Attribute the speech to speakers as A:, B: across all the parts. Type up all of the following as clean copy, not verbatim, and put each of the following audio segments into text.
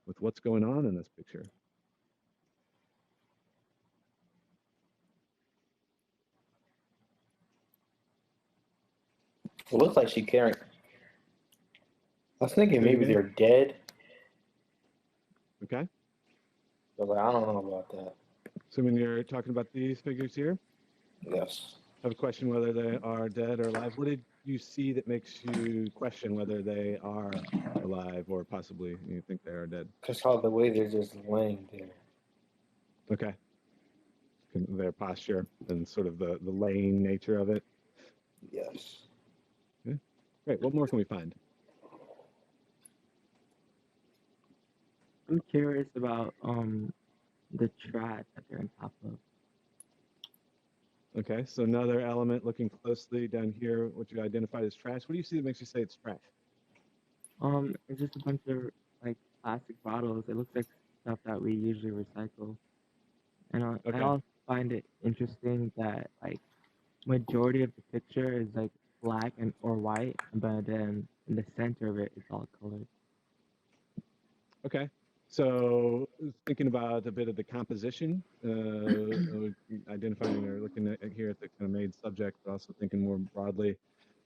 A: with what's going on in this picture.
B: It looks like she's carrying. I was thinking
A: Say it
B: maybe
A: again?
B: they're dead,
A: Okay.
B: but like, I don't know about that.
A: Assuming you're talking about these figures here,
B: Yes.
A: I have a question whether they are dead or alive. What did you see that makes you question whether they are alive or possibly you think they are dead?
B: Just how the way they're just laying there.
A: Okay. Their posture and sort of the laying nature of it.
B: Yes.
A: Okay. Great. What more can we find?
C: I'm curious about the trash that they're on top of.
A: Okay, so another element looking closely down here, what you identified as trash. What do you see that makes you say it's trash?
C: It's just a bunch of like plastic bottles. It looks like stuff that we usually recycle. And I
A: Okay.
C: also find it interesting that like majority of the picture is like black and or white, but then in the center of it is all colored.
A: Okay. So thinking about a bit of the composition, identifying or looking at here at the kind of main subject, but also thinking more broadly,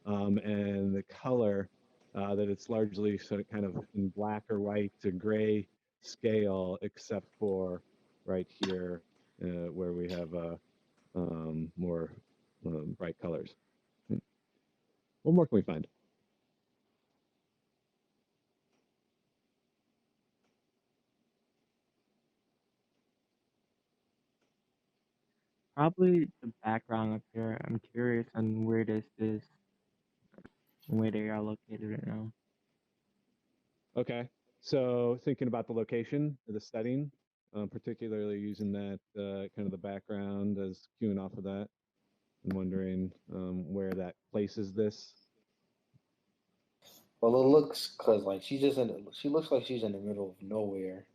A: and the color, that it's largely sort of kind of in black or white to gray scale, except for right here where we have more bright colors. What more can we find?
C: Probably the background up here. I'm curious on where this is, where they are located right now.
A: Okay. So thinking about the location, the setting, particularly using that kind of the background as cueing off of that, and wondering where that places this.
B: Well, it looks cause like she's just in. She looks like she's in the middle of nowhere.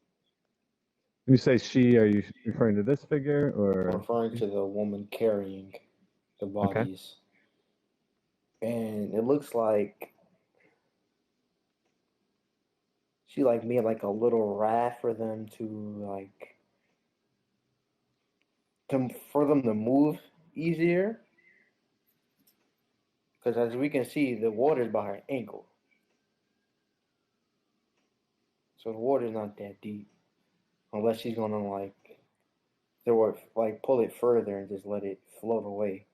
A: When you say she, are you referring to this figure
B: I'm
A: or?
B: referring to the woman carrying the
A: Okay.
B: bodies, and it looks like she like made like a little raft for them to like for them to move easier. Because as we can see, the water's by her ankle, so the water's not that deep unless she's gonna like throw it, like pull it further and just let it float away.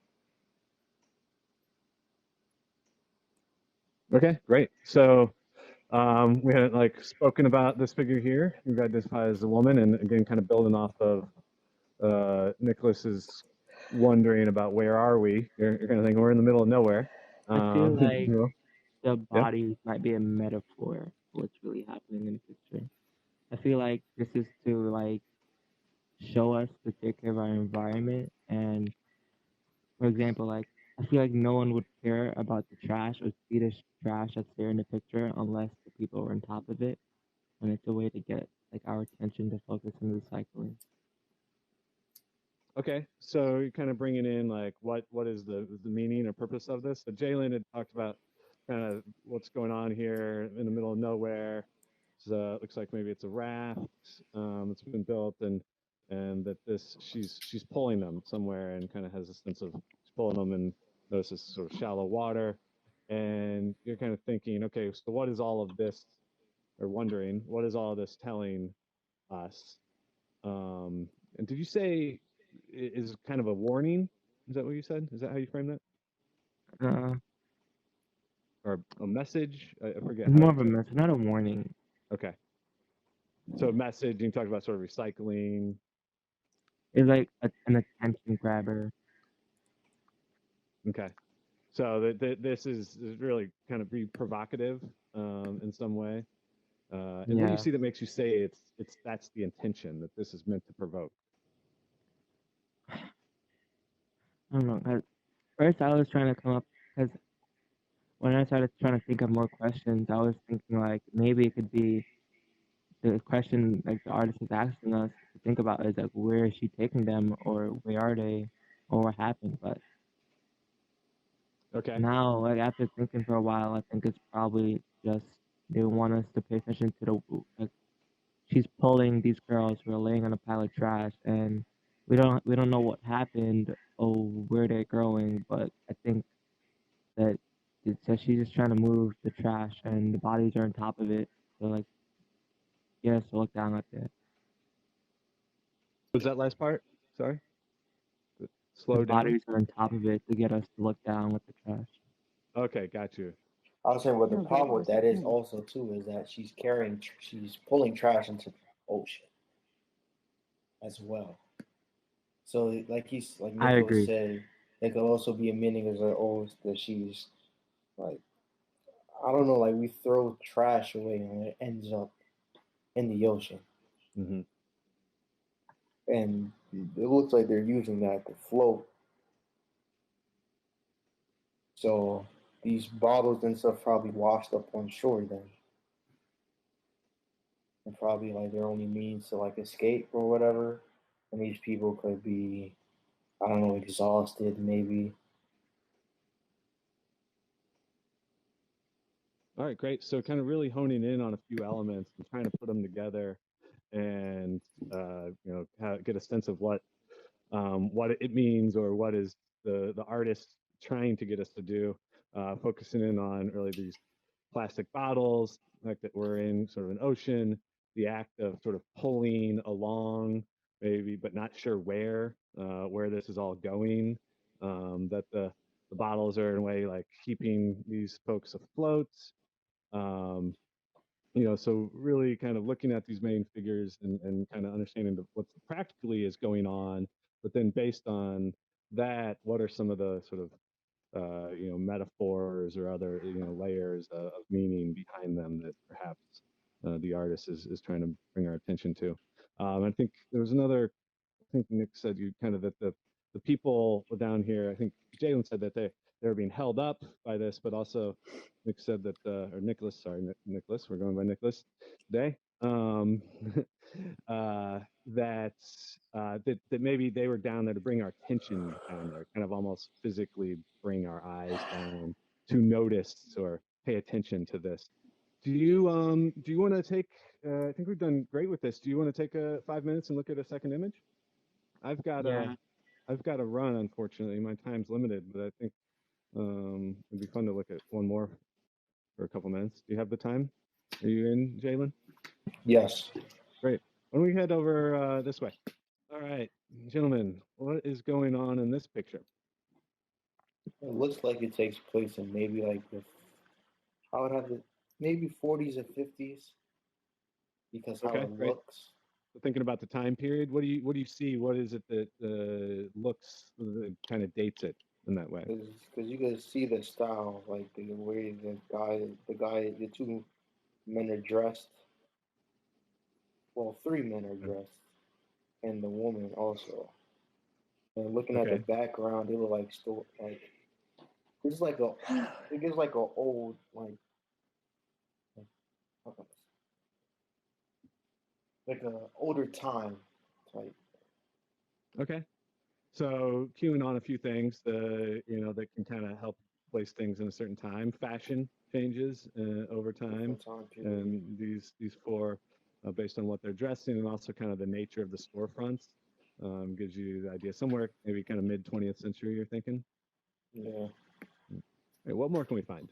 A: Okay, great. So we had like spoken about this figure here. You've identified as a woman, and again, kind of building off of Nicholas's wondering about where are we. You're kind of thinking we're in the middle of nowhere.
C: I feel like the
A: Yeah.
C: body might be a metaphor for what's really happening in the picture. I feel like this is to like show us to take care of our environment. And for example, like I feel like no one would care about the trash or see the trash that's there in the picture unless the people are on top of it. And it's a way to get like our attention to focus on recycling.
A: Okay, so you're kind of bringing in like what is the meaning or purpose of this? So Jalen had talked about kind of what's going on here in the middle of nowhere. So it looks like maybe it's a raft that's been built, and that this she's pulling them somewhere, and kind of has a sense of she's pulling them, and notice this sort of shallow water, and you're kind of thinking, okay, so what is all of this, or wondering what is all this telling us? And did you say is kind of a warning? Is that what you said? Is that how you frame that?
C: Uh,
A: Or a message? I forget
C: it's
A: how
C: more
A: you
C: of a
A: said.
C: message, not a warning.
A: Okay. So a message, you talked about sort of recycling.
C: It's like an attention grabber.
A: Okay. So this is really kind of be provocative in some way. And what do you
C: Yeah.
A: see that makes you say it's that's the intention, that this is meant to provoke?
C: I don't know. At first, I was trying to come up because when I started trying to think of more questions, I was thinking like maybe it could be the question like the artist is asking us to think about is like where is she taking them or where are they or what happened. But
A: Okay.
C: now, like after thinking for a while, I think it's probably just they want us to pay attention to the like she's pulling these girls who are laying on a pile of trash, and we don't know what happened or where they're going, but I think that she's just trying to move the trash, and the bodies are on top of it. So like, get us to look down at it.
A: Was that last part? Sorry.
C: The
A: Slow down.
C: bodies are on top of it to get us to look down with the trash.
A: Okay, got you.
B: I was saying what the
D: No, but
B: problem
D: it
B: with that is
D: wasn't.
B: also too is that she's she's pulling trash into the ocean as well. So like
C: I
B: Nicholas
C: agree.
B: said, it could also be a meaning as that she's like, I don't know, like we throw trash away and it ends up in the ocean,
A: Hmm.
B: and it looks like they're using that to float. So these bottles and stuff probably washed up on shore then, and probably like their only means to like escape or whatever. And these people could be, I don't know, exhausted maybe.
A: All right, great. So kind of really honing in on a few elements and trying to put them together and get a sense of what it means or what is the artist trying to get us to do. Focusing in on really these plastic bottles, like that we're in sort of an ocean, the act of sort of pulling along, maybe, but not sure where this is all going. That the bottles are in a way like keeping these folks afloat. Um, so really kind of looking at these main figures and kind of understanding what practically is going on, but then based on that, what are some of the sort of metaphors or other layers of meaning behind them that perhaps the artist is trying to bring our attention to. I think there was another. I think Nick said you kind of that the people down here. I think Jalen said that they were being held up by this, but also Nick said that or Nicholas, sorry, Nicholas, we're going by Nicholas today. That that maybe they were down there to bring our attention down there, kind of almost physically bring our eyes down to notice or pay attention to this. Do you want to take? I think we've done great with this. Do you want to take 5 minutes and look at a second image? I've got
C: Yeah.
A: I've got to run. Unfortunately, my time's limited, but I think it'd be fun to look at one more for a couple minutes. Do you have the time? Are you in, Jalen?
B: Yes.
A: Great. Why don't we head over this way? All right, gentlemen, what is going on in this picture?
B: It looks like it takes place in maybe like I would have it maybe 40s or 50s because how
A: Okay,
B: it
A: great.
B: looks.
A: So thinking about the time period, what do you see? What is it that looks kind of dates it in that way?
B: Because you can see the style, like the way the two men are dressed. Well, three men are dressed, and the woman also. And looking at the
A: Okay.
B: background, it look like this is like a it gives like a old like a older time type.
A: Okay. So queuing on a few things, that can kind of help place things in a certain time. Fashion changes over time,
B: Different time period.
A: and these four, based on what they're dressing, and also kind of the nature of the storefronts, gives you the idea. Somewhere maybe kind of mid 20th century. You're thinking.
B: Yeah.
A: Right, what more can we find?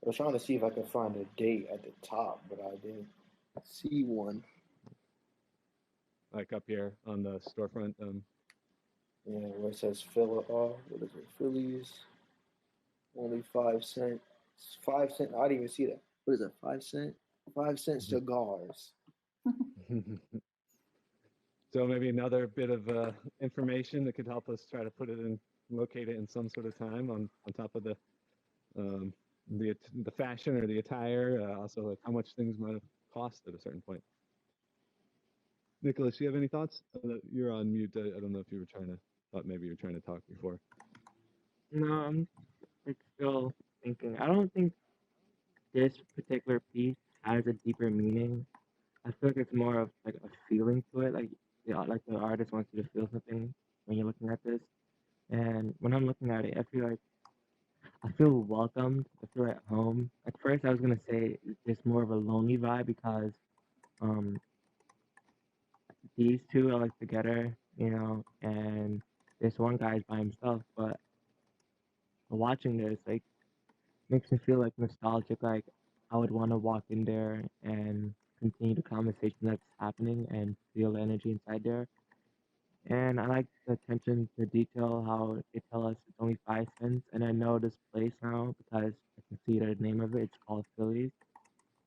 B: I was trying to see if I could find a date at the top, but I didn't see one.
A: Like up here on the storefront.
B: Yeah, where it says what is it? Phillies, only 5 cent. 5 cent. I didn't even see that. What is it? 5 cent. 5 cent cigars.
A: So maybe another bit of information that could help us try to locate it in some sort of time on top of um, the fashion or the attire. Also, like how much things might have cost at a certain point. Nicholas, do you have any thoughts? You're on mute. I don't know if you were thought maybe you were trying to talk before.
C: No, I'm like still thinking. I don't think this particular piece has a deeper meaning. I feel like it's more of like a feeling to it. Like the artist wants you to feel something when you're looking at this. And when I'm looking at it, I feel welcomed. I feel at home. I first I was gonna say it's more of a lonely vibe because um these two are like together, and this one guy's by himself. But watching this like makes me feel like nostalgic. Like I would want to walk in there and continue the conversation that's happening and feel the energy inside there. And I like the attention to detail, how they tell us it's only 5 cents. And I know this place now because I can see the name of it. It's called Phillies.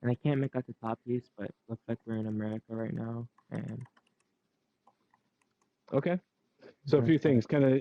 C: And I can't make out the top piece, but it looks like we're in America right now. And
A: Okay. So a few
C: that's that.
A: things, kind of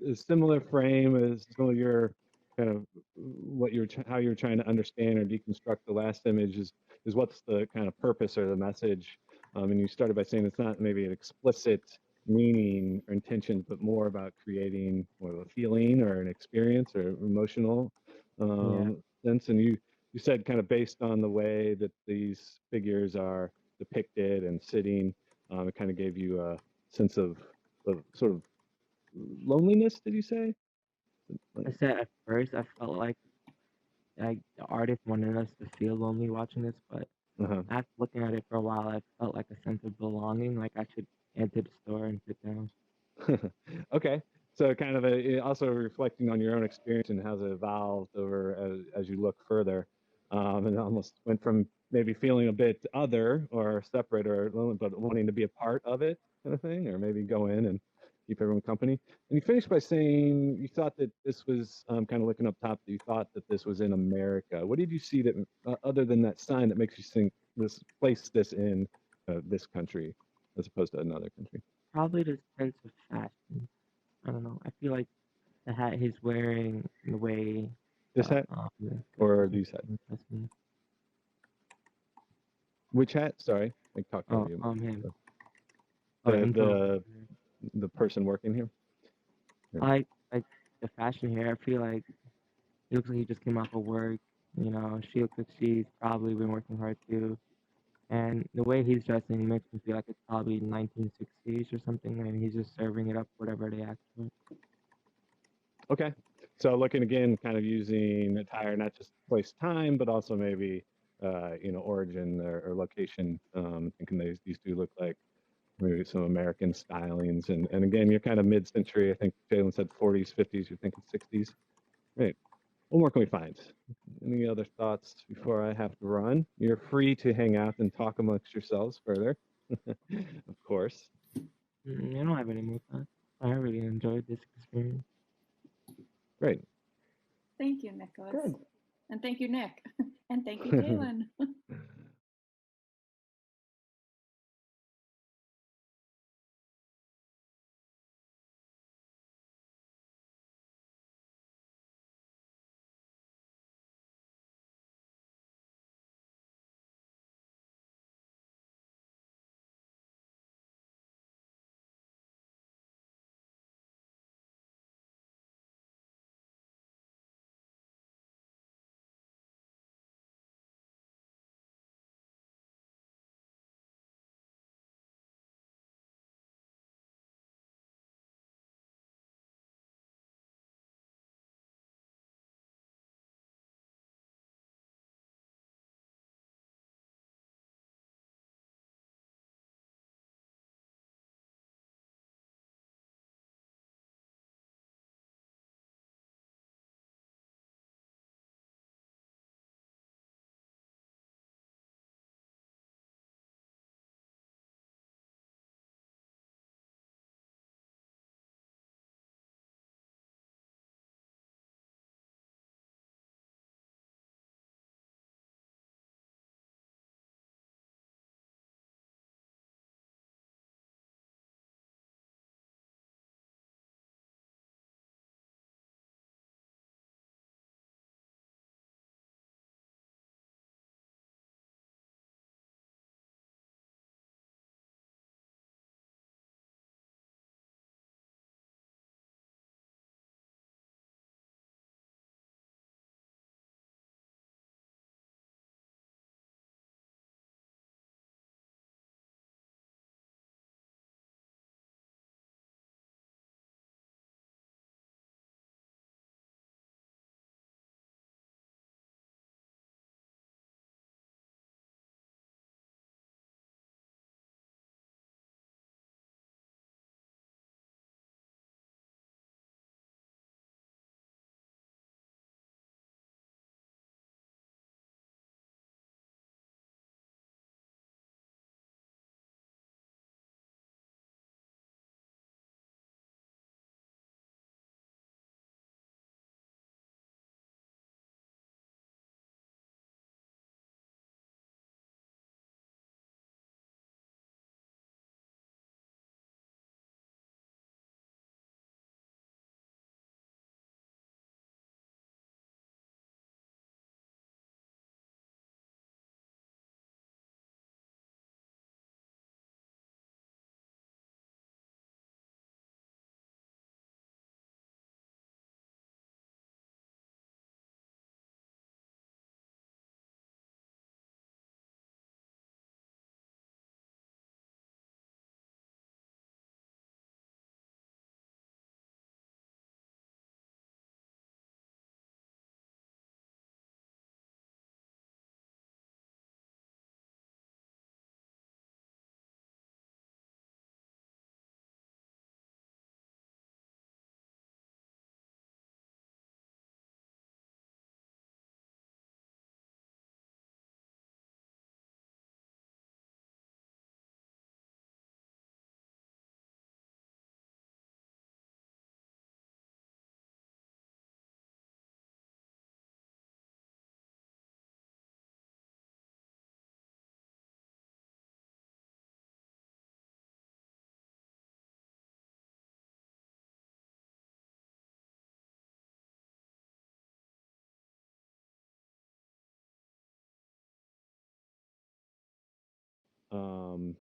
A: a similar frame as some of your kind of what how you're trying to understand or deconstruct the last image is what's the kind of purpose or the message. And you started by saying it's not maybe an explicit meaning or intention, but more about creating more of a feeling or an experience or emotional
C: Yeah.
A: sense. And you said kind of based on the way that these figures are depicted and sitting, it kind of gave you a sense of sort of loneliness, did you say?
C: I said at first I felt like the artist wanted us to feel lonely watching this, but
A: Uh-huh.
C: after looking at it for a while, I felt like a sense of belonging, like I should enter the store and sit down.
A: Okay. So kind of also reflecting on your own experience and how it evolved over as you look further, and almost went from maybe feeling a bit other or separate or lonely, but wanting to be a part of it kind of thing, or maybe go in and keep everyone company. And you finished by saying you thought that this was kind of looking up top, that you thought that this was in America. What did you see that other than that sign that makes you think place this in this country as opposed to another country?
C: Probably the sense of fashion. I don't know. I feel like the hat he's wearing, the way
A: This hat
C: the
A: or
C: person
A: these hats?
C: impressed me.
A: Which hat? Sorry, I talked over
C: Oh,
A: you.
C: him. Oh,
A: The
C: him too.
A: the the person working here. Yeah.
C: I like the fashion here. I feel like he looks like he just came off of work. She looks like she's probably been working hard too. And the way he's dressing makes me feel like it's probably 1960s or something, and he's just serving it up whatever they ask for.
A: Okay. So looking again, kind of using attire, not just place, time, but also maybe origin or location. Thinking these do look like maybe some American stylings, and again, you're kind of mid-century. I think Jalen said 40s, 50s. You're thinking 60s. Right. What more can we find? Any other thoughts before I have to run? You're free to hang out and talk amongst yourselves further, of course.
C: I don't have any more thoughts. I really enjoyed this experience.
A: Great.
D: Thank you, Nicholas.
A: Good.
D: And thank you, Nick. And thank you, Jalen.
A: um,